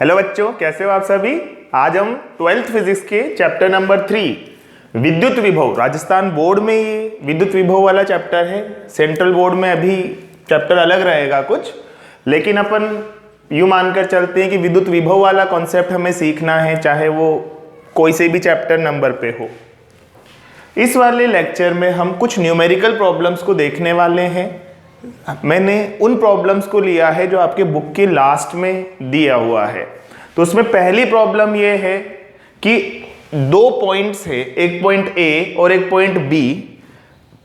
Hello बच्चों, कैसे हो आप सभी। आज हम 12th फिजिक्स के चैप्टर नंबर 3 विद्युत विभव, राजस्थान बोर्ड में ये विद्युत विभव वाला चैप्टर है। सेंट्रल बोर्ड में अभी चैप्टर अलग रहेगा कुछ, लेकिन अपन यूँ मानकर चलते हैं कि विद्युत विभव वाला कॉन्सेप्ट हमें सीखना है, चाहे वो कोई से भी चैप्टर नंबर पे हो। इस वाले लेक्चर में हम कुछ न्यूमेरिकल प्रॉब्लम्स को देखने वाले हैं। मैंने उन प्रॉब्लम्स को लिया है जो आपके बुक के लास्ट में दिया हुआ है। तो उसमें पहली प्रॉब्लम ये है कि दो पॉइंट्स है, एक पॉइंट ए और एक पॉइंट बी।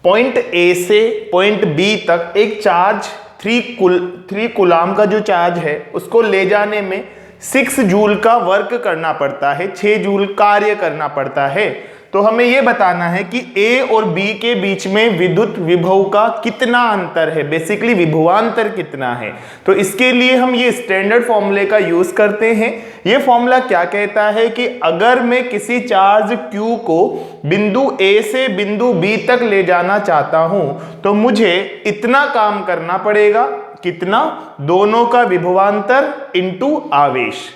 पॉइंट ए से पॉइंट बी तक एक चार्ज 3 कूलाम का जो चार्ज है उसको ले जाने में 6 जूल का वर्क करना पड़ता है, 6 जूल कार्य करना पड़ता है। तो हमें यह बताना है कि A और B के बीच में विद्युत विभव का कितना अंतर है, बेसिकली विभवांतर कितना है। तो इसके लिए हम ये स्टैंडर्ड फॉर्मूले का यूज करते हैं। ये फॉर्मूला क्या कहता है कि अगर मैं किसी चार्ज Q को बिंदु A से बिंदु B तक ले जाना चाहता हूं तो मुझे इतना काम करना पड़ेगा, कितना, दोनों का विभवांतर इनटू आवेश।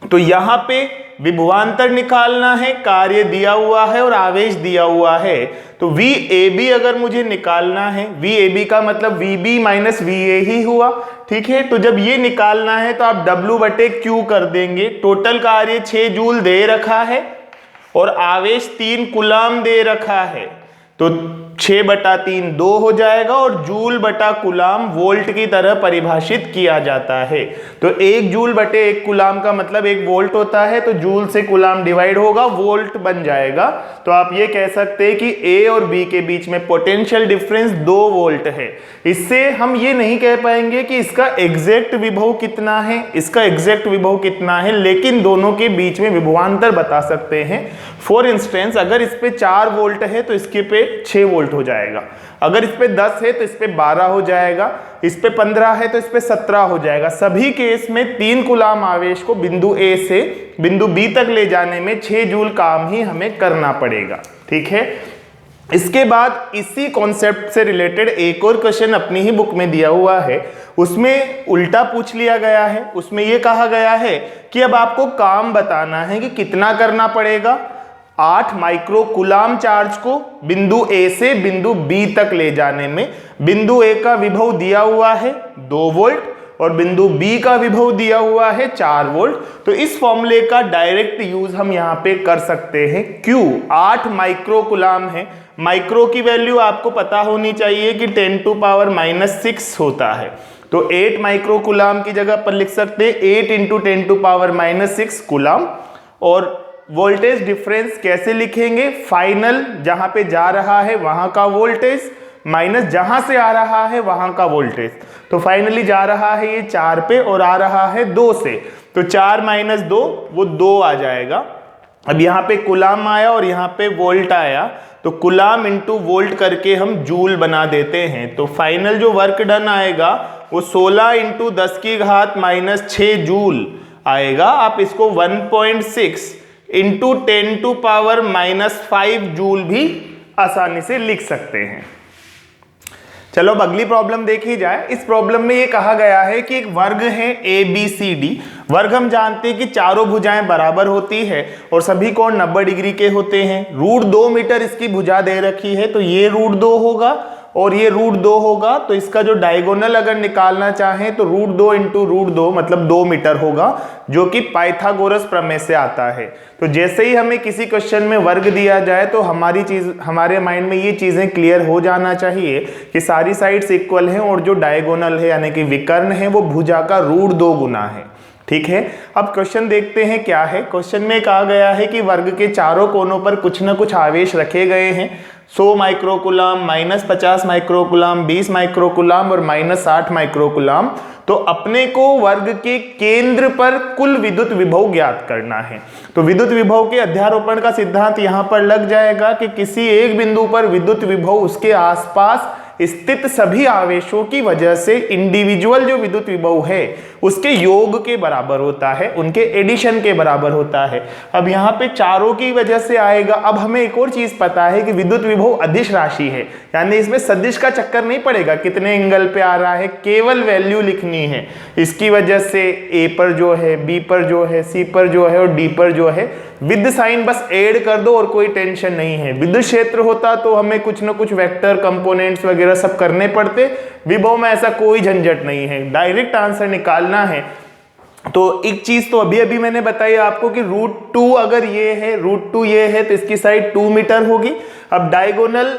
तो यहां पे विभवांतर निकालना है, कार्य दिया हुआ है और आवेश दिया हुआ है। तो VAB अगर मुझे निकालना है, VAB का मतलब VB माइनस VA ही हुआ, ठीक है। तो जब ये निकालना है तो आप W/Q कर देंगे। टोटल कार्य 6 जूल दे रखा है और आवेश 3 कूलाम दे रखा है, तो 6/3 2 हो जाएगा और जूल बटा कूलाम वोल्ट की तरह परिभाषित किया जाता है। तो 1 जूल बटे 1 कूलाम का मतलब 1 वोल्ट होता है, तो जूल से कूलाम डिवाइड होगा, वोल्ट बन जाएगा। तो आप ये कह सकते हैं कि A और B के बीच में पोटेंशियल डिफरेंस 2 वोल्ट है। इससे हम ये नहीं कह पाएंगे कि इसका एग्जैक्ट विभव कितना है, इसका एग्जैक्ट विभव कितना है, लेकिन दोनों के बीच में विभवांतर बता सकते हैं। फॉर इंस्टेंस, अगर इस पे 4 वोल्ट है तो इसके पे 6 वोल्ट हो जाएगा, अगर इस पे 10 है तो इस पे 12 हो जाएगा, इस पे 15 है तो इस पे 17 हो जाएगा। सभी केस में 3 कूलाम आवेश को बिंदु A से बिंदु B तक ले जाने में 6 जूल काम ही हमें करना पड़ेगा, ठीक है। इसके बाद इसी कॉन्सेप्ट से रिलेटेड एक और क्वेश्चन अपनी ही बुक में दिया हुआ है, उसमें उल्टा पूछ लिया गया है। उसमें यह कहा गया है कि अब आपको काम बताना है कि कितना करना पड़ेगा। 8 माइक्रो कूलाम चार्ज को बिंदु A से बिंदु B तक ले जाने में बिंदु A का विभव दिया हुआ है 2 वोल्ट और बिंदु B का विभव दिया हुआ है 4 वोल्ट। तो इस फॉर्मूले का डायरेक्ट यूज हम यहां पे कर सकते हैं। Q 8 माइक्रो कूलाम है, माइक्रो की वैल्यू आपको पता होनी चाहिए कि 10⁻⁻6 होता है। तो 8 माइक्रो कूलाम की जगह पर लिख सकते हैं 8 × 10⁻⁻6 कूलाम। और वोल्टेज डिफरेंस कैसे लिखेंगे, फाइनल जहां पे जा रहा है वहां का वोल्टेज माइनस जहां से आ रहा है वहां का वोल्टेज। तो फाइनली जा रहा है ये 4 पे और आ रहा है 2 से, तो 4 - 2 वो 2 आ जाएगा। अब यहाँ पे कूलाम आया और यहाँ पे वोल्ट आया, तो कूलाम इंटू वोल्ट करके हम जूल बना देते हैं। तो फाइनल जो वर्क डन आएगा वो 16 × 10⁻⁻6 जूल आएगा। आप इसको 1.6 × 10⁻⁻5 जूल भी आसानी से लिख सकते हैं। चलो अब अगली प्रॉब्लम देखी जाए। इस प्रॉब्लम में ये कहा गया है कि एक वर्ग है ABCD। वर्ग हम जानते हैं कि चारों भुजाएं बराबर होती है और सभी कोण 90 डिग्री के होते हैं। √2 मीटर इसकी भुजा दे रखी है, तो ये √2 होगा और ये √2 होगा। तो इसका जो डायगोनल अगर निकालना चाहें तो √2 × √2 मतलब 2 मीटर होगा, जो कि पाइथागोरस प्रमेय से आता है। तो जैसे ही हमें किसी क्वेश्चन में वर्ग दिया जाए तो हमारे माइंड में ये चीजें क्लियर हो जाना चाहिए कि सारी साइड्स इक्वल हैं और जो डायगोनल है यानी कि विकर्ण है वो भुजा का √2 गुना है, ठीक है। अब क्वेश्चन देखते हैं क्या है। क्वेश्चन में कहा गया है कि वर्ग के चारों कोनों पर कुछ न कुछ आवेश रखे गए हैं। 100 micro coulomb, -50 micro coulomb, 20 micro coulomb और -60 माइक्रो कूलाम। तो अपने को वर्ग के केंद्र पर कुल विद्युत विभव ज्ञात करना है। तो विद्युत विभव के अध्यारोपण का सिद्धांत यहाँ पर लग जाएगा कि किसी एक बिंदु पर विद्युत विभव उसके आसपास स्थित सभी आवेशों की वजह से इंडिविजुअल जो विद्युत विभव है उसके योग के बराबर होता है, उनके एडिशन के बराबर होता है। अब यहाँ पे चारों की वजह से आएगा। अब हमें एक और चीज पता है कि विद्युत विभव अदिश राशि है, यानी इसमें सदिश का चक्कर नहीं पड़ेगा कितने एंगल पे आ रहा है, केवल वैल्यू लिखनी है। इसकी वजह से ए पर जो है, बी पर जो है, सी पर जो है और डी पर जो है, विद साइन बस ऐड कर दो और कोई टेंशन नहीं है। विद्युत क्षेत्र होता तो हमें कुछ ना कुछ वेक्टर कंपोनेंट्स वगैरह सब करने पड़ते, विभव में ऐसा कोई झंझट नहीं है, डायरेक्ट आंसर निकालना है। तो एक चीज तो अभी अभी मैंने बताई आपको कि √2 अगर ये है, √2 ये है तो इसकी साइड 2 मीटर होगी। अब डायगोनल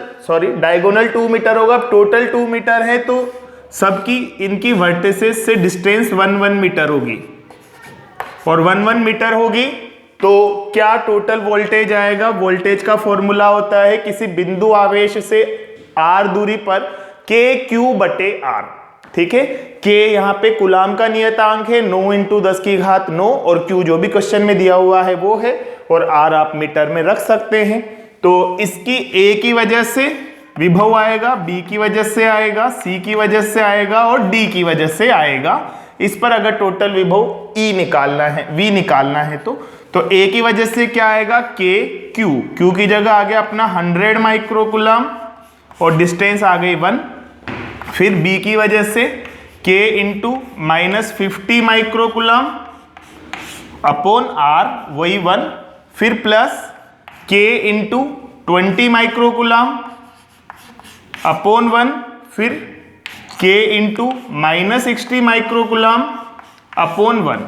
2 मीटर होगा, अब टोटल 2 मीटर है तो सबकी इनकी वर्टिसेस से डिस्टेंस 1 मीटर होगी, और 1 मीटर होगी तो क्या टोटल वोल्टेज आएगा। वोल्टेज का फॉर्मूला होता है किसी बिंदु आवेश से r दूरी पर KQ/r, ठीक है। K यहाँ पे कूलाम का नियतांक है, 9 × 10⁹ और Q जो भी क्वेश्चन में दिया हुआ है वो है, और R आप मीटर में रख सकते हैं। तो इसकी A की वजह से विभव आएगा, B की वजह से आएगा, C की वजह से आएगा और D की वजह से आएगा। इस पर अगर टोटल विभव E निकालना है, V निकालना है तो A की वजह से क्या आएगा, KQ, Q की जगह आ गया अपना 100 माइक्रोकूलम और डिस्टेंस आ गई 1। फिर B की वजह से K × -50 माइक्रोकूलम अपॉन R, वही 1, फिर प्लस K × 20 माइक्रोकूलम अपॉन 1, फिर K × -60 माइक्रोकूलम अपॉन 1।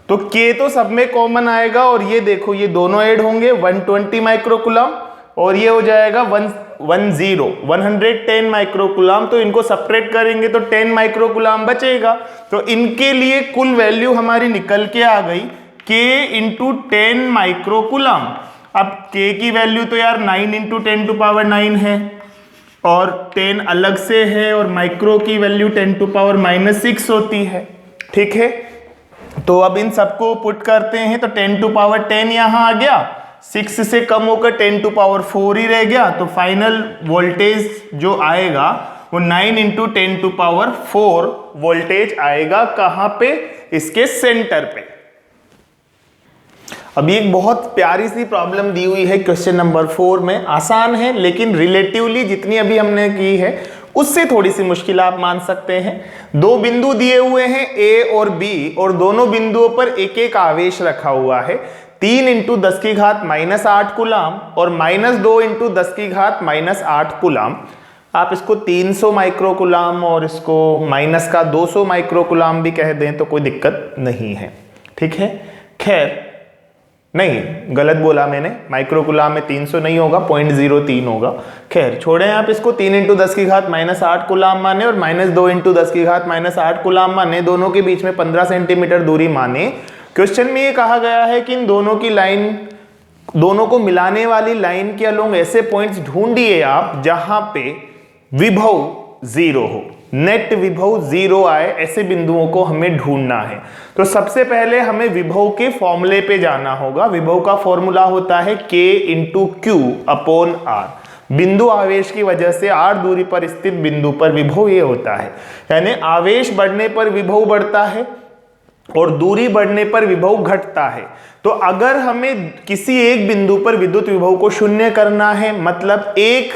तो K तो सब में कॉमन आएगा, और ये देखो ये दोनों ऐड होंगे 120 माइक्रोकूलम और ये हो जाएगा 110 माइक्रोकूलम। तो इनको सेपरेट करेंगे तो 10 माइक्रोकूलम बचेगा। तो इनके लिए कुल वैल्यू हमारी निकल के आ गई K × 10 माइक्रोकूलम। अब K की वैल्यू तो यार 9 × 10⁻9 है और 10 अलग से है, और माइक्रो की वैल्यू 10⁻⁻6 होती है, ठीक है। तो अब इन सबको पुट करते हैं तो 10⁻10 यहाँ आ गया, 6 से कम होकर 10⁻4 ही रह गया। तो फाइनल वोल्टेज जो आएगा वो 9 × 10⁻4 वोल्टेज आएगा। कहाँ पे, इसके सेंटर पे। अभी एक बहुत प्यारी सी प्रॉब्लम दी हुई है क्वेश्चन नंबर 4 में, आसान है लेकिन रिलेटिवली जितनी अभी हमने की है उससे थोड़ी सी मुश्किल आप मान सकते हैं। दो बिंदु दिए हुए हैं A और B, और दोनों बिंदुओं पर एक एक आवेश रखा हुआ है। 3 × 10⁻⁻8 कूलाम और -2 × 10⁻⁻8 कूलाम। आप इसको 300 माइक्रोकूलाम और इसको माइनस का 200 माइक्रोकूलाम भी कह दें तो कोई दिक्कत नहीं है, ठीक है। खैर नहीं, गलत बोला मैंने, माइक्रोकूलाम में 300 नहीं होगा, 0.03 होगा। खैर छोड़ें आप इसको। 3 × 10⁻⁻8 कूलाम माने और -2 × 10⁻⁻8 कूलाम माने, दोनों के बीच में 15 सेंटीमीटर दूरी माने। क्वेश्चन में ये कहा गया है कि इन दोनों की लाइन, दोनों को मिलाने वाली लाइन के अलोंग ऐसे पॉइंट्स ढूंढिए आप जहां पे विभव 0 हो, नेट विभव 0 आए, ऐसे बिंदुओं को हमें ढूंढना है। तो सबसे पहले हमें विभव के फॉर्मूले पे जाना होगा। विभव का फॉर्मूला होता है K × Q/R। बिंदु आवेश की वजह से r दूरी पर स्थित बिंदु पर विभव ये होता है, यानी आवेश बढ़ने पर विभव बढ़ता है और दूरी बढ़ने पर विभव घटता है। तो अगर हमें किसी एक बिंदु पर विद्युत विभव को शून्य करना है, मतलब एक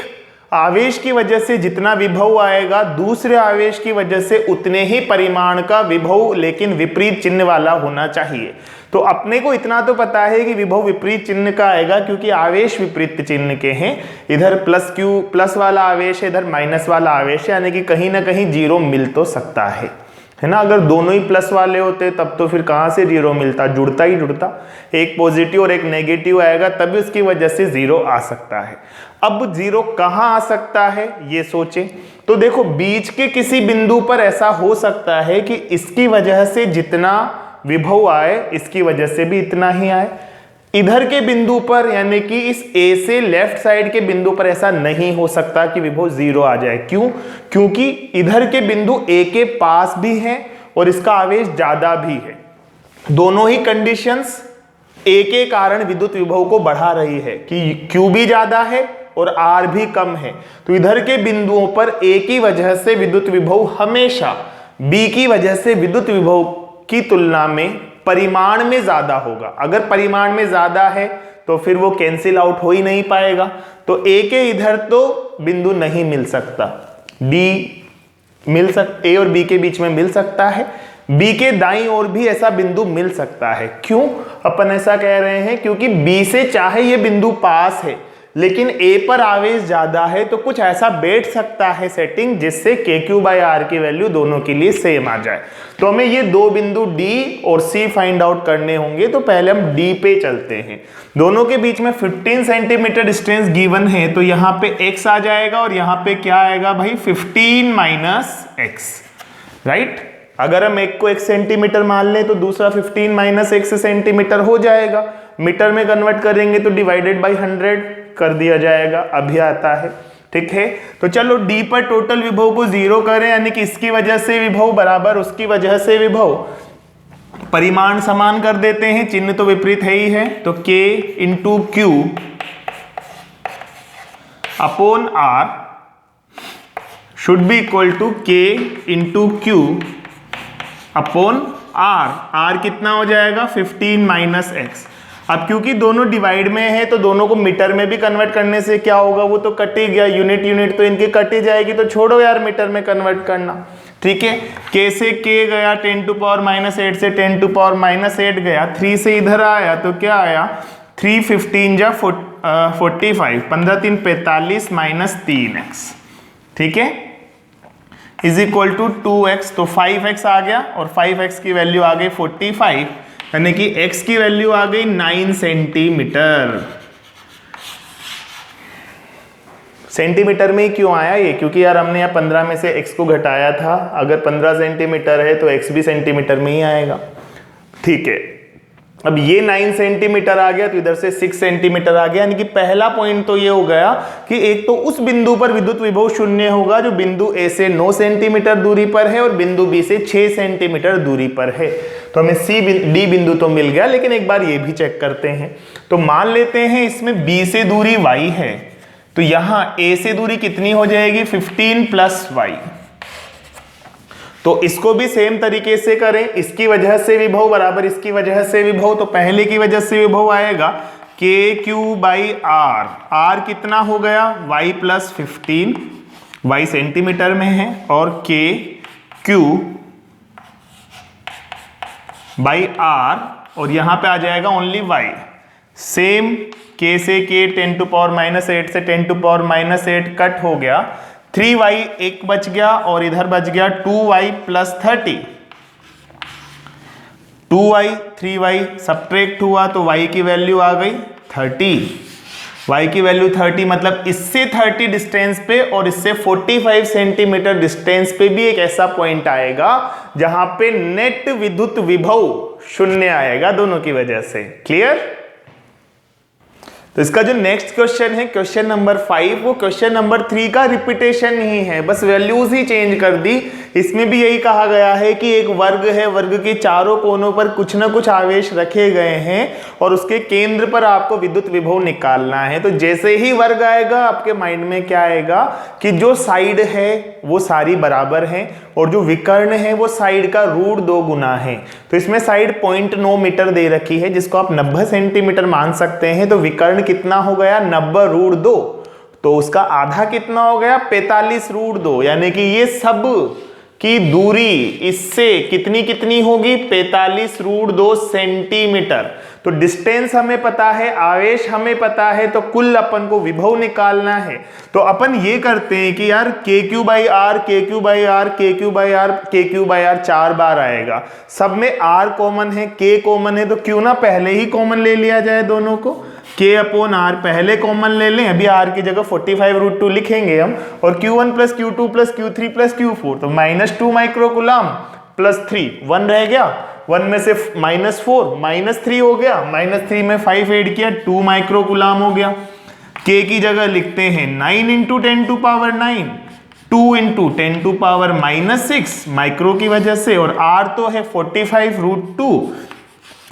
आवेश की वजह से जितना विभव आएगा दूसरे आवेश की वजह से उतने ही परिमाण का विभव, लेकिन विपरीत चिन्ह वाला होना चाहिए। तो अपने को इतना तो पता है कि विभव विपरीत चिन्ह का आएगा, क्योंकि आवेश विपरीत चिन्ह के हैं। इधर प्लस वाला आवेश है, इधर माइनस वाला आवेश है, यानी कि कहीं ना कहीं 0 मिल तो सकता है ना। अगर दोनों ही प्लस वाले होते तब तो फिर कहाँ से 0 मिलता, जुड़ता ही जुड़ता। एक पॉजिटिव और एक नेगेटिव आएगा तभी उसकी वजह से 0 आ सकता है। अब 0 कहाँ आ सकता है ये सोचें। तो देखो, बीच के किसी बिंदु पर ऐसा हो सकता है कि इसकी वजह से जितना विभव आए इसकी वजह से भी इतना ही आए। इधर के बिंदु पर, यानी कि इस A से लेफ्ट साइड के बिंदु पर ऐसा नहीं हो सकता कि विभव 0 आ जाए। क्यों? क्योंकि इधर के बिंदु A के पास भी हैं और इसका आवेश ज्यादा भी है। दोनों ही कंडीशंस A के कारण विद्युत विभव को बढ़ा रही है कि Q भी ज्यादा है और R भी कम है। तो इधर के बिंदुओं पर A की वजह से विद्युत विभव हमेशा B की वजह से विद्युत विभव की तुलना में परिमाण में ज्यादा होगा। अगर परिमाण में ज्यादा है तो फिर वो कैंसिल आउट हो ही नहीं पाएगा, तो ए के इधर तो बिंदु नहीं मिल सकता, ए और बी के बीच में मिल सकता है, बी के दाईं ओर भी ऐसा बिंदु मिल सकता है। क्यों अपन ऐसा कह रहे हैं? क्योंकि बी से चाहे ये बिंदु पास है लेकिन ए पर आवेश ज्यादा है, तो कुछ ऐसा बैठ सकता है सेटिंग जिससे KQ/R की वैल्यू दोनों के लिए सेम आ जाए। तो हमें ये दो बिंदु D और C फाइंड आउट करने होंगे, तो पहले हम D पे चलते हैं। दोनों के बीच में 15 सेंटीमीटर डिस्टेंस गिवन है, तो यहाँ पे x आ जाएगा और यहाँ पे क्या आएगा भाई 15 - x, राइट। अगर हम एक को 1 सेंटीमीटर मान लें तो दूसरा 15 - x सेंटीमीटर हो जाएगा। मीटर में कन्वर्ट करेंगे तो डिवाइडेड बाई 100 कर दिया जाएगा, अभी आता है, ठीक है। तो चलो D पर टोटल विभव को 0 करें, यानी कि इसकी वजह से विभव बराबर उसकी वजह से विभव, परिमाण समान कर देते हैं, चिन्ह तो विपरीत है ही है, तो K × Q upon R should be equal to K × Q upon R। R कितना हो जाएगा 15 - x। अब क्योंकि दोनों डिवाइड में है तो दोनों को मीटर में भी कन्वर्ट करने से क्या होगा, वो तो कट ही गया, यूनिट तो इनकी कट ही जाएगी, तो छोड़ो यार मीटर में कन्वर्ट करना, ठीक है। K से K गया 10⁻⁸ से 10⁻⁸ गया, 3 से इधर आया तो क्या आया 3 15 जा 45, 15 3 45 - 3x, ठीक है, इज इक्वल टू 2x। तो 5x आ गया और 5x की वैल्यू आ गई 45, यानी कि x की वैल्यू आ गई 9 सेंटीमीटर। सेंटीमीटर में ही क्यों आया ये? क्योंकि यार हमने यहाँ 15 में से x को घटाया था, अगर 15 सेंटीमीटर है तो x भी सेंटीमीटर में ही आएगा, ठीक है। अब ये 9 सेंटीमीटर आ गया तो इधर से 6 सेंटीमीटर आ गया, यानी कि पहला पॉइंट तो ये हो गया कि एक तो उस बिंदु पर विद्युत विभव शून्य होगा जो बिंदु A से 9 सेंटीमीटर दूरी पर है और बिंदु B से 6 सेंटीमीटर दूरी पर है। तो हमें D बिंदु तो मिल गया, लेकिन एक बार ये भी चेक करते हैं। तो मान लेते हैं इसमें B से दूरी y है, तो यहां A से दूरी कितनी हो जाएगी 15 + y। तो इसको भी सेम तरीके से करें, इसकी वजह से विभव बराबर इसकी वजह से विभव, तो पहले की वजह से विभव आएगा KQ/R। R कितना हो गया y + 15, y सेंटीमीटर में है, और KQ/R और यहां पे आ जाएगा ओनली y। सेम K से K 10⁻⁸ से 10⁻⁸ कट हो गया, 3y एक बच गया और इधर बच गया 2y + 30। 2y 3y सब्ट्रैक्ट हुआ तो y की वैल्यू आ गई 30। y की वैल्यू 30 मतलब इससे 30 डिस्टेंस पे और इससे 45 सेंटीमीटर डिस्टेंस पे भी एक ऐसा पॉइंट आएगा जहां पे नेट विद्युत विभव शून्य आएगा दोनों की वजह से। क्लियर? तो इसका जो नेक्स्ट क्वेश्चन है क्वेश्चन नंबर 5, वो क्वेश्चन नंबर 3 का रिपीटेशन ही है, बस वैल्यूज ही चेंज कर दी। इसमें भी यही कहा गया है कि एक वर्ग है, वर्ग के चारों कोनों पर कुछ ना कुछ आवेश रखे गए हैं और उसके केंद्र पर आपको विद्युत विभव निकालना है। तो जैसे ही वर्ग आएगा आपके माइंड में क्या आएगा कि जो साइड है वो सारी बराबर है और जो विकर्ण है वो साइड का √2 गुना है। तो इसमें साइड 0.9 मीटर दे रखी है जिसको आप 90 सेंटीमीटर मान सकते हैं। तो विकर्ण कितना हो गया 90√2, तो उसका आधा कितना हो गया 45√2, यानी कि ये सब की दूरी इससे कितनी कितनी होगी 45√2 सेंटीमीटर। तो डिस्टेंस हमें पता है, आवेश हमें पता है, तो कुल अपन को विभव निकालना है। तो अपन ये करते हैं कि यार KQ/R KQ/R KQ/R KQ/R 4 बार आएगा, सब में R कॉमन है, K कॉमन है, तो क्यों ना पहले ही कॉमन ले लिया जाए दोनों को। K/R पहले कॉमन ले लें, अभी R की जगह 45√2 लिखेंगे हम, और Q1 + Q2 + Q3 + Q4, तो -2 माइक्रोकूलम + 3 1 रह गया, 1 में से -4 -3 हो गया, -3 में 5 ऐड किया 2 माइक्रोकूलम हो गया। K की जगह लिखते हैं 9 × 10⁹, 2 × 10⁻⁻6 माइक्रो की वजह से, और R तो है 45√2,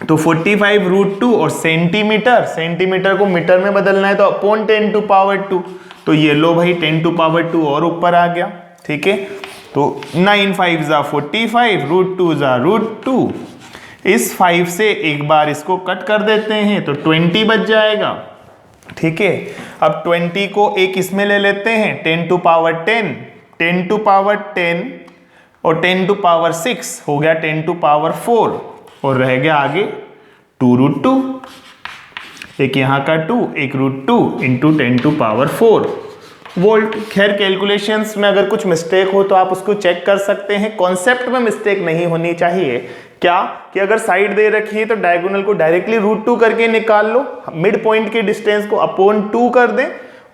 तो 45√2 और सेंटीमीटर को मीटर में बदलना है तो अपॉन 10⁻², तो ये लो भाई 10⁻² और ऊपर आ गया, ठीक है। तो 9 5 ज़ा 45, √2 ज़ा √2। इस 5 से एक बार इसको कट कर देते हैं तो 20 बच जाएगा। ठीक है, अब 20 को एक इसमें ले लेते हैं, 10 टू पावर 10, 10 टू पावर 10 और 10 टू पावर 6 हो गया 10 टू पावर 4 और रह गया आगे 2√2। एक यहाँ का 2, एक √2 इंटू 10 टू पावर 4 वोल्ट। खैर कैलकुलेशंस में अगर कुछ मिस्टेक हो तो आप उसको चेक कर सकते हैं, कॉन्सेप्ट में मिस्टेक नहीं होनी चाहिए। क्या कि अगर साइड दे रखी है तो डायगोनल को डायरेक्टली √2 करके निकाल लो, मिड पॉइंट के डिस्टेंस को अपॉन 2 कर दें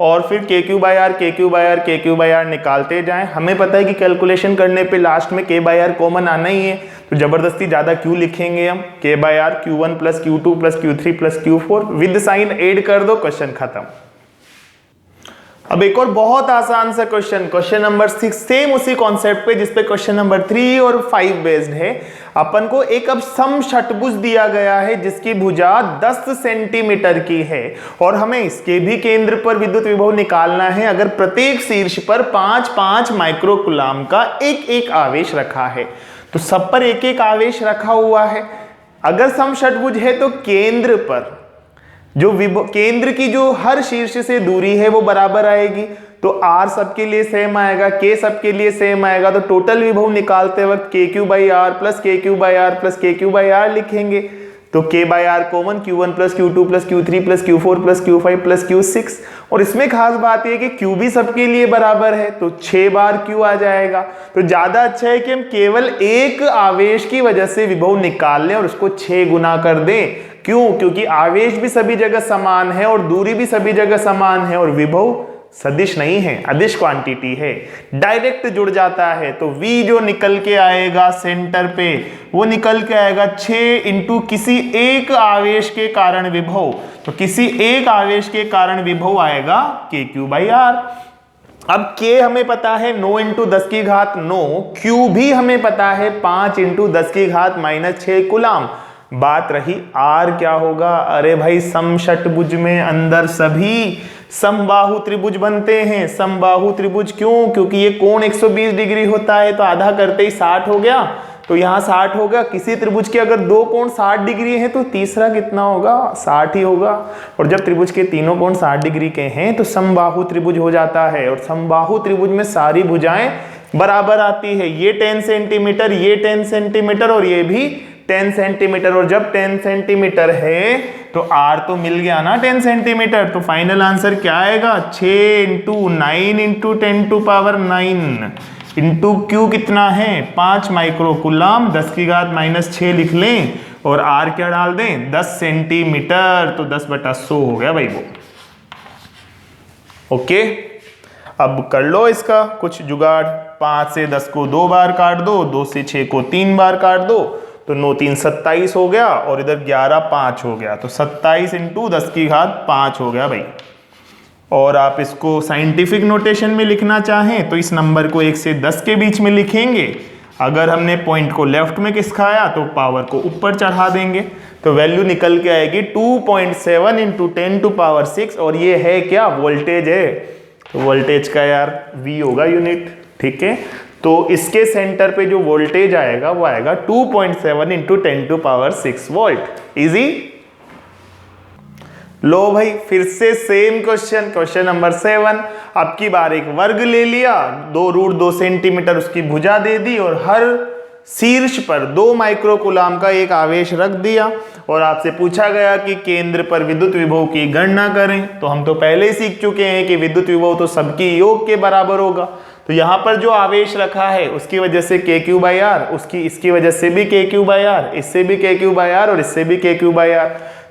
और फिर KQ/R KQ/R KQ/R निकालते जाएं। हमें पता है कि कैलकुलेशन करने पे लास्ट में K/R कॉमन आना ही है, तो जबरदस्ती ज्यादा Q लिखेंगे हम, K/R Q1 plus Q2 plus Q3 plus Q4 with sign add कर दो, क्वेश्चन खत्म। अब एक और बहुत आसान सा क्वेश्चन, क्वेश्चन नंबर 6, सेम उसी कॉन्सेप्ट पे जिसपे क्वेश्चन नंबर 3 और 5 बेस्ड है। अपन को एक अब समषटभुज दिया गया है जिसकी भुजा 10 सेंटीमीटर की है और हमें इसके भी केंद्र पर विद्युत विभव निकालना है अगर प्रत्येक शीर्ष पर 5-5 माइक्रोकूलाम का एक एक आवेश रखा है। तो सब पर एक एक आवेश रखा हुआ है। अगर समषटभुज है तो केंद्र पर जो केंद्र की जो हर शीर्ष से दूरी है वो बराबर आएगी, तो R सबके लिए सेम आएगा, K सबके लिए सेम आएगा, तो टोटल विभव निकालते वक्त KQ/R plus KQ/R plus KQ/R लिखेंगे। तो K/R common Q1 plus Q2 plus Q3 plus Q4 plus Q5 plus Q6। और इसमें खास बात यह कि Q भी सबके लिए बराबर है, तो 6 बार Q आ जाएगा। तो ज्यादा अच्छा है कि हम केवल एक आवेश की वजह से विभव निकाल लें और उसको 6 गुना कर दें। क्यों? क्योंकि आवेश भी सभी जगह समान है और दूरी भी सभी जगह समान है और विभव सदिश नहीं है, अदिश क्वांटिटी है, डायरेक्ट जुड़ जाता है। तो V जो निकल के आएगा सेंटर पे वो निकल के आएगा 6 इंटू किसी एक आवेश के कारण विभव, तो किसी एक आवेश के कारण विभव आएगा KQ/R। अब K हमें पता है 9 इंटू 10 की घात 9, Q भी हमें पता है 5 इंटू 10 की घात -6 कूलाम। बात रही R क्या होगा? अरे भाई समषटभुज में अंदर सभी समबाहु त्रिभुज बनते हैं। समबाहु त्रिभुज क्यों? क्योंकि ये कोण 120 डिग्री होता है, तो आधा करते ही 60 हो गया, तो यहाँ 60 होगा। किसी त्रिभुज के अगर दो कोण 60 डिग्री है तो तीसरा कितना होगा? 60 ही होगा। और जब त्रिभुज के तीनों कोण 60 डिग्री के हैं तो समबाहु त्रिभुज हो जाता है। और समबाहु त्रिभुज में सारी भुजाएं बराबर आती है, ये 10 सेंटीमीटर, ये 10 सेंटीमीटर और ये भी 10 सेंटीमीटर। और जब 10 सेंटीमीटर है तो R तो मिल गया ना 10 सेंटीमीटर, तो फाइनल आंसर क्या आएगा? 6 into 9 into 10 to power 9 into Q कितना है? 5 माइक्रोकूलाम, 10 की घात -6 लिख लें और R क्या डाल दें? 10 सेंटीमीटर, तो 10/100 हो गया भाई वो। ओके, अब कर लो इसका कुछ जुगाड़। 5 से 10 को 2 बार काट दो, 2 से 6 को 3 बार काट दो, तो 9 3 27 हो गया और इधर 11 5 हो गया, तो 27 इंटू 10 की घात 5 हो गया भाई। और आप इसको साइंटिफिक नोटेशन में लिखना चाहें तो इस नंबर को 1 से 10 के बीच में लिखेंगे। अगर हमने पॉइंट को लेफ्ट में खिसकाया तो पावर को ऊपर चढ़ा देंगे, तो वैल्यू निकल के आएगी 2.7 इंटू 10 टू पावर 6। और ये है क्या? वोल्टेज है, तो वोल्टेज का यार V होगा यूनिट। ठीक है, तो इसके सेंटर पे जो वोल्टेज आएगा वो आएगा 2.7 into 10 to power 6 volt. Easy. लो भाई फिर से सेम क्वेश्चन, क्वेश्चन नंबर 7। अब की बार एक वर्ग ले लिया, 2√2 सेंटीमीटर उसकी भुजा दे दी और हर शीर्ष पर 2 माइक्रोकूलाम का एक आवेश रख दिया और आपसे पूछा गया कि केंद्र पर विद्युत विभव की गणना करें। तो हम तो पहले ही सीख चुके हैं कि विद्युत विभव तो सबकी योग के बराबर होगा। तो यहाँ पर जो आवेश रखा है उसकी वजह से KQ/R, उसकी इसकी वजह से भी KQ/R, इससे भी KQ/R और इससे भी KQ/R।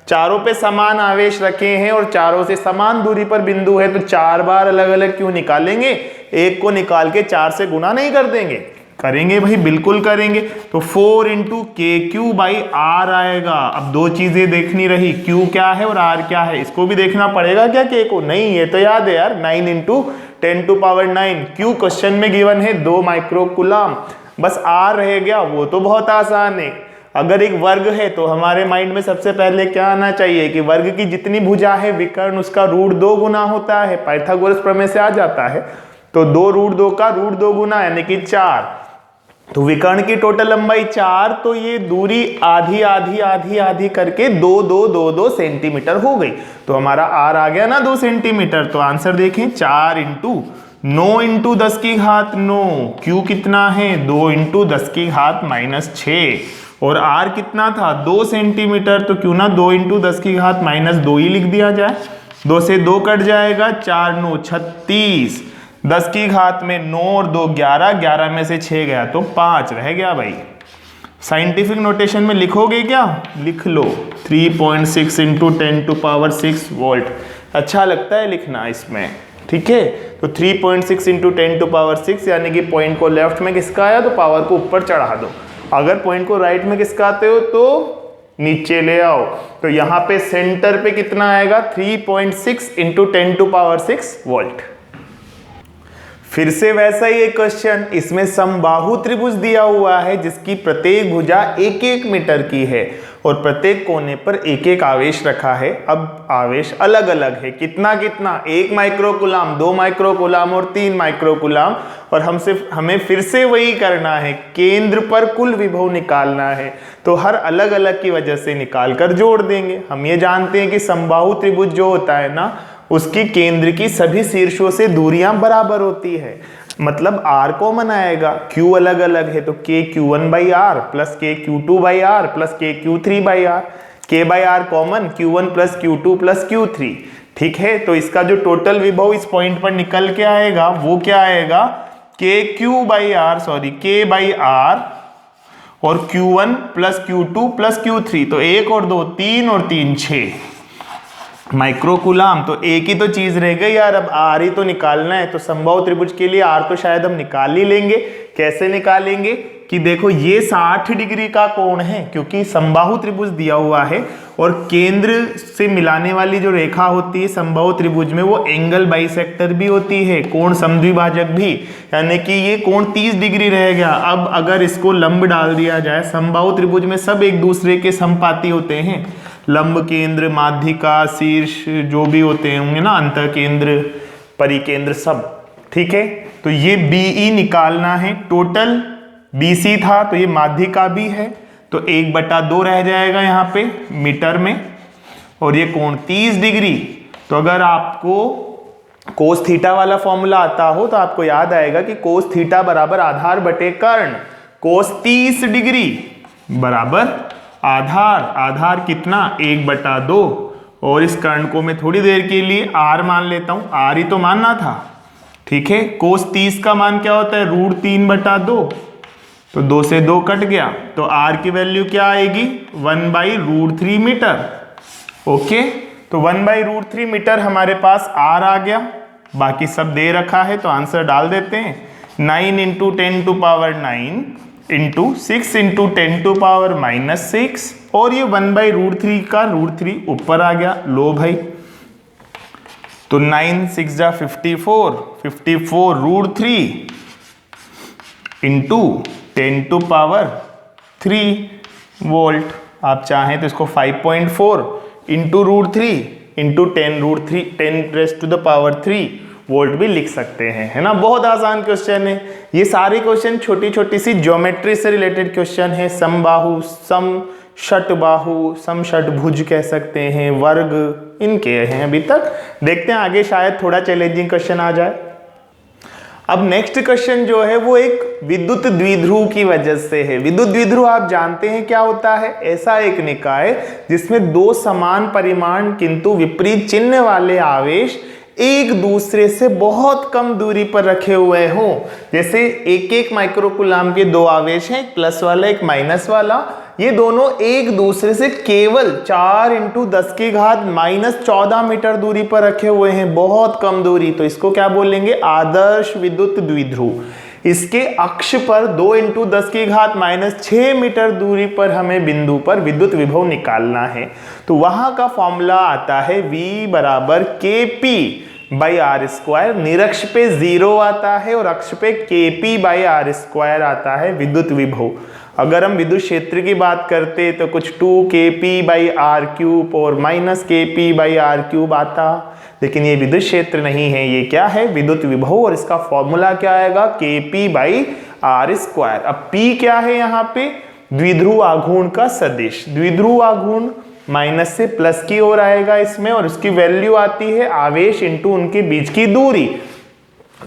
चारों पे समान आवेश रखे हैं और चारों से समान दूरी पर बिंदु है, तो 4 बार अलग अलग क्यों निकालेंगे? एक को निकाल के 4 से गुना नहीं कर देंगे? करेंगे भाई, बिल्कुल करेंगे। तो 4 इंटू KQ/R आएगा। अब दो चीजें देखनी रही, Q क्या है और R क्या है, इसको भी देखना पड़ेगा क्या K को? नहीं, ये तो याद है यार, 9 into 10 to power 9। Q question में गिवन है 2 माइक्रोकूलाम, बस R रह गया, वो तो बहुत आसान है। अगर एक वर्ग है तो हमारे माइंड में सबसे पहले क्या आना चाहिए कि वर्ग की जितनी भुजा है विकर्ण उसका √2 गुना होता है, पाइथागोरस प्रमेय से आ जाता है। तो 2√2 का √2 गुना यानी कि 4। तो विकर्ण की टोटल लंबाई 4, तो ये दूरी आधी आधी आधी आधी करके 2 2 2 2 सेंटीमीटर हो गई। तो हमारा r आ गया ना 2 सेंटीमीटर। तो आंसर देखें 4 इंटू 9 इंटू 10 की घात 9, q कितना है 2 इंटू 10 की घात -6 और r कितना था 2 सेंटीमीटर। तो क्यों ना 2 इंटू 10 की घात -2 ही लिख दिया जाए। 2 से 2 कट जाएगा, 4 9 36, 10 की घात में 9 और 2 11, 11 में से 6 गया तो 5 रह गया भाई। साइंटिफिक नोटेशन में लिखोगे क्या? लिख लो 3.6 इंटू 10⁶ वोल्ट। अच्छा लगता है लिखना इसमें, ठीक है। तो 3.6 इंटू 10⁶ यानी कि पॉइंट को लेफ्ट में किसका आया तो पावर को ऊपर चढ़ा दो, अगर पॉइंट को राइट में किसका आते हो तो नीचे ले आओ। तो यहाँ पे सेंटर पे कितना आएगा 3.6 इंटू 10⁶ वोल्ट। फिर से वैसा ही एक क्वेश्चन, इसमें समबाहु त्रिभुज दिया हुआ है जिसकी प्रत्येक भुजा 1-1 मीटर की है और प्रत्येक कोने पर 1-1 आवेश रखा है। अब आवेश अलग अलग है, कितना कितना 1 माइक्रोकूलाम, 2 माइक्रोकूलाम और 3 माइक्रोकूलाम। और हमें फिर से वही करना है, केंद्र पर कुल विभव निकालना है। तो हर अलग अलग की वजह से निकाल कर जोड़ देंगे। हम ये जानते हैं कि समबाहु त्रिभुज जो होता है ना, उसकी केंद्र की सभी शीर्षों से दूरियां बराबर होती है, मतलब r कॉमन आएगा, q अलग अलग है तो kq1/r plus kq2/r plus kq3/r, k/r common q1 plus q2 plus q3, ठीक है। तो इसका जो टोटल विभव इस पॉइंट पर निकल के आएगा वो क्या आएगा kr और q1 plus q2 plus q3, तो 1 और 2 3 और 3 6 माइक्रोकूलाम। तो एक ही तो चीज रह गई यार, अब r ही तो निकालना है। तो समबाहु त्रिभुज के लिए r तो शायद हम निकाल ही लेंगे। कैसे निकालेंगे कि देखो ये 60 डिग्री का कोण है क्योंकि समबाहु त्रिभुज दिया हुआ है और केंद्र से मिलाने वाली जो रेखा होती है समबाहु त्रिभुज में वो एंगल बाइसेक्टर भी होती है, कोण समद्विभाजक भी, यानी कि ये कोण 30 डिग्री रह गया। अब अगर इसको लंब डाल दिया जाए, समबाहु त्रिभुज में सब एक दूसरे के समपाती होते हैं, लंब केंद्र, माध्यिका, शीर्ष जो भी होते होंगे ना, अंत केंद्र, परिकेंद्र सब, ठीक है। तो ये BE निकालना है, टोटल BC था तो ये माध्यिका भी है, तो 1/2 रह जाएगा यहाँ पे मीटर में, और ये कोण 30 डिग्री। तो अगर आपको कोस थीटा वाला फॉर्मूला आता हो तो आपको याद आएगा कि कोस थीटा बराबर आधार बटे कर्ण, कोस 30 डिग्री बराबर आधार, आधार कितना 1/2, और इस कर्ण को मैं थोड़ी देर के लिए r मान लेता हूं, r ही तो मानना था, ठीक है। कोस 30 का मान क्या होता है √3/2, तो 2 से 2 कट गया, तो r की वैल्यू क्या आएगी 1/√3 मीटर। ओके, तो 1/√3 मीटर हमारे पास r आ गया, बाकी सब दे रखा है तो आंसर डाल देते हैं। 9 इंटू 10⁹ इंटू 6 इंटू 10⁻⁻6, और ये 1/√3 का √3 ऊपर आ गया। लो भाई, तो 9 6 जा 54, 54√3 इंटू 10⁻³ वोल्ट। आप चाहें तो इसको 5.4 इंटू √3 इंटू 10⁻³ वोल्ट भी लिख सकते हैं, है ना। बहुत आसान क्वेश्चन है ये, सारे क्वेश्चन छोटी छोटी सी ज्योमेट्री से रिलेटेड क्वेश्चन है। समबाहु, समषटबाहु, समषटभुज कह सकते हैं, वर्ग, इनके हैं अभी तक। देखते हैं आगे शायद थोड़ा चैलेंजिंग क्वेश्चन आ जाए। अब नेक्स्ट क्वेश्चन जो है वो एक विद्युत द्विध्रुव की वजह से है। विद्युत द्विध्रुव आप जानते हैं क्या होता है, ऐसा एक निकाय जिसमें 2 समान परिमाण किंतु विपरीत चिन्ह वाले आवेश एक दूसरे से बहुत कम दूरी पर रखे हुए हों। जैसे 1-1 माइक्रोकूलाम के 2 आवेश हैं, एक प्लस वाला एक माइनस वाला, ये दोनों एक दूसरे से केवल 4 इंटू 10 की घात -14 मीटर दूरी पर रखे हुए हैं, बहुत कम दूरी। तो इसको क्या बोलेंगे आदर्श विद्युत द्विध्रुव। इसके अक्ष पर 2 इंटू 10 की घात -6 मीटर दूरी पर हमें बिंदु पर विद्युत विभव निकालना है। तो वहां का फॉर्मूला आता है V बराबर KP/r²। निरक्ष पे 0 आता है और अक्ष पे KP/r² आता है विद्युत विभव। अगर हम विद्युत क्षेत्र की बात करते तो कुछ 2kp/r³ और -kp/r³ आता, लेकिन ये विद्युत क्षेत्र नहीं है, ये क्या है, विद्युत विभव, और इसका फॉर्मूला क्या आएगा, kp/r²। अब p क्या है यहाँ पे, द्विध्रुव आघूर्ण का सदिश। द्विध्रुव आघूर्ण माइनस से प्लस की ओर आएगा इसमें, और उसकी वैल्यू आती है आवेश इंटू उनके बीच की दूरी।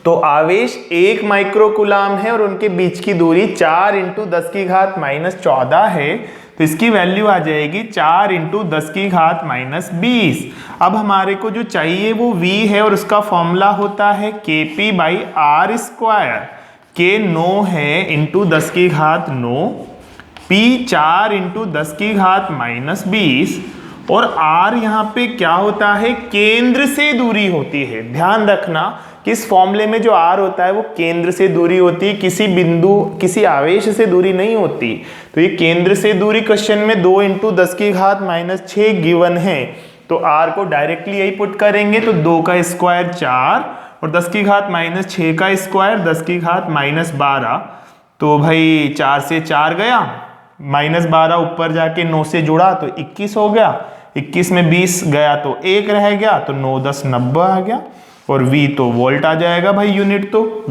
तो आवेश 1 माइक्रोकुलाम है और उनके बीच की दूरी 4 × 10⁻⁻14 है, तो इसकी वैल्यू आ जाएगी 4 × 10⁻⁻20। अब हमारे को जो चाहिए वो v है, और उसका फॉर्मूला होता है kp/r²। k 9 है इंटू 10⁻9, p 4 × 10⁻⁻20, और r यहाँ पे क्या होता है, केंद्र से दूरी होती है। ध्यान रखना कि इस फॉर्मूले में जो r होता है वो केंद्र से दूरी होती है, किसी बिंदु किसी आवेश से दूरी नहीं होती। तो ये केंद्र से दूरी क्वेश्चन में 2 × 10⁻⁻6 गिवन है, तो r को डायरेक्टली यही पुट करेंगे, तो 2 का स्क्वायर 4 और 10⁻⁻6 का स्क्वायर 10⁻⁻12। तो भाई 4 से 4 गया, -12 ऊपर जाके 9 से जुड़ा तो 21 हो गया, 21 में 20 गया तो 1 रह गया, तो 9 10 90 आ गया। और V तो वोल्ट आ जाएगा भाई, यूनिट तो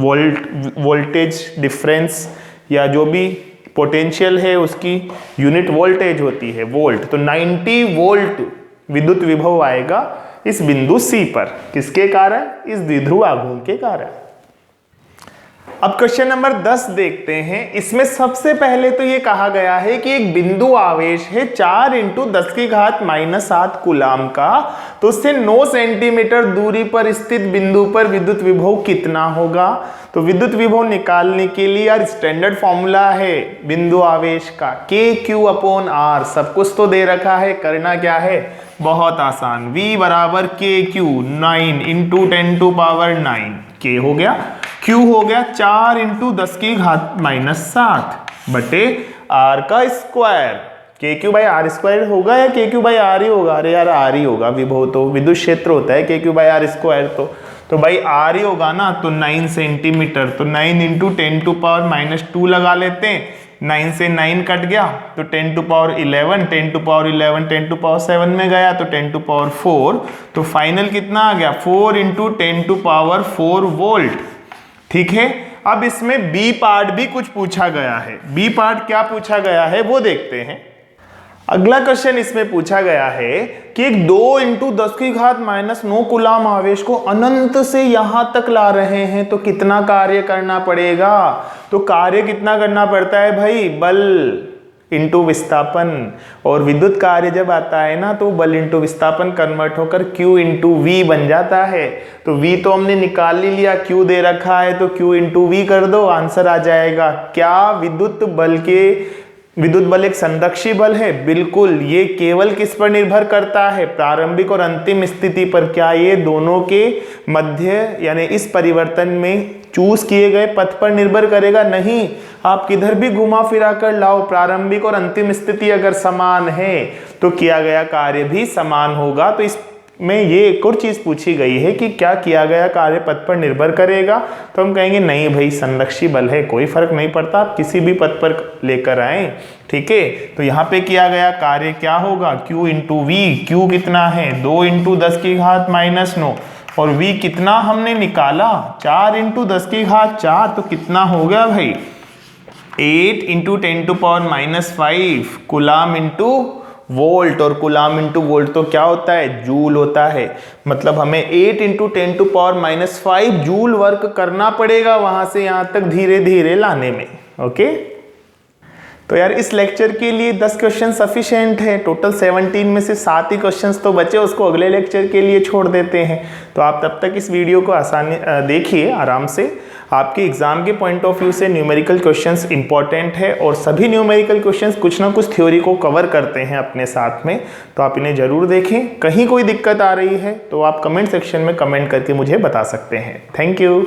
वोल्टेज डिफरेंस या जो भी पोटेंशियल है उसकी यूनिट वोल्टेज होती है, वोल्ट। तो 90 वोल्ट विद्युत विभव आएगा इस बिंदु C पर, किसके कारण, इस द्विध्रुव आघूर्ण के कारण। अब क्वेश्चन नंबर 10 देखते हैं। इसमें सबसे पहले तो ये कहा गया है कि एक बिंदु आवेश है 4 × 10⁻⁻7 कूलाम का, तो उससे 9 सेंटीमीटर दूरी पर स्थित बिंदु पर विद्युत विभव कितना होगा। तो विद्युत विभव निकालने के लिए यार स्टैंडर्ड फॉर्मूला है बिंदु आवेश का, kq/r। सब कुछ तो दे रखा है, करना क्या है, बहुत आसान, v = kq 9 × 10⁻9, k हो गया, q हो गया 4 × 10⁻⁻7 बटे r का स्क्वायर। kq/r² होगा या kq/r ही होगा, अरे यार r ही होगा, विभव तो विद्युत क्षेत्र होता है, kq/r² तो भाई r ही होगा ना। तो 9 सेंटीमीटर, तो 9 × 10⁻⁻2 लगा लेते हैं, 9 से 9 कट गया तो 10⁻11, 10⁻11 10⁻7 में गया तो 10⁻4, तो फाइनल कितना आ गया, 4 × 10⁻4 वोल्ट। ठीक है, अब इसमें बी पार्ट भी कुछ पूछा गया है। बी पार्ट क्या पूछा गया है वो देखते हैं। अगला क्वेश्चन इसमें पूछा गया है कि एक 2 × 10⁻⁻9 कूलाम आवेश को अनंत से यहां तक ला रहे हैं, तो कितना कार्य करना पड़ेगा। तो कार्य कितना करना पड़ता है भाई, बल इंटू विस्थापन, और विद्युत कार्य जब आता है ना तो बल इंटू विस्थापन कन्वर्ट होकर Q × V बन जाता है। तो V तो हमने निकाल ही लिया, Q दे रखा है तो Q × V कर दो, आंसर आ जाएगा क्या, विद्युत बल एक संरक्षी बल है। बिल्कुल, ये केवल किस पर निर्भर करता है, प्रारंभिक और अंतिम स्थिति पर। क्या ये दोनों के मध्य यानी इस परिवर्तन में चूज किए गए पथ पर निर्भर करेगा, नहीं। आप किधर भी घुमा फिरा कर लाओ, प्रारंभिक और अंतिम स्थिति अगर समान है तो किया गया कार्य भी समान होगा। तो इसमें ये एक और चीज पूछी गई है कि क्या किया गया कार्य पथ पर निर्भर करेगा, तो हम कहेंगे नहीं भाई, संरक्षी बल है, कोई फर्क नहीं पड़ता, आप किसी भी पथ पर लेकर आए। ठीक है, तो यहाँ पे किया गया कार्य क्या होगा, Q × V। Q कितना है, 2 × 10⁻⁻9, और V कितना हमने निकाला, 4 × 10⁻4, तो कितना हो गया भाई, 8 × 10⁻5 कूलाम इंटू वोल्ट। और कूलाम इंटू वोल्ट तो क्या होता है, जूल होता है। मतलब हमें 8 × 10⁻5 जूल वर्क करना पड़ेगा वहां से यहां तक धीरे धीरे लाने में। ओके, तो यार इस लेक्चर के लिए 10 क्वेश्चन सफिशिएंट है। टोटल 17 में से 7 ही क्वेश्चंस तो बचे, उसको अगले लेक्चर के लिए छोड़ देते हैं। तो आप तब तक इस वीडियो को आसानी देखिए आराम से। आपके एग्जाम के पॉइंट ऑफ व्यू से न्यूमेरिकल क्वेश्चंस इंपॉर्टेंट है, और सभी न्यूमेरिकल क्वेश्चंस कुछ ना कुछ थ्योरी को कवर करते हैं अपने साथ में, तो आप इन्हें जरूर देखें। कहीं कोई दिक्कत आ रही है तो आप कमेंट सेक्शन में कमेंट करके मुझे बता सकते हैं। Thank you.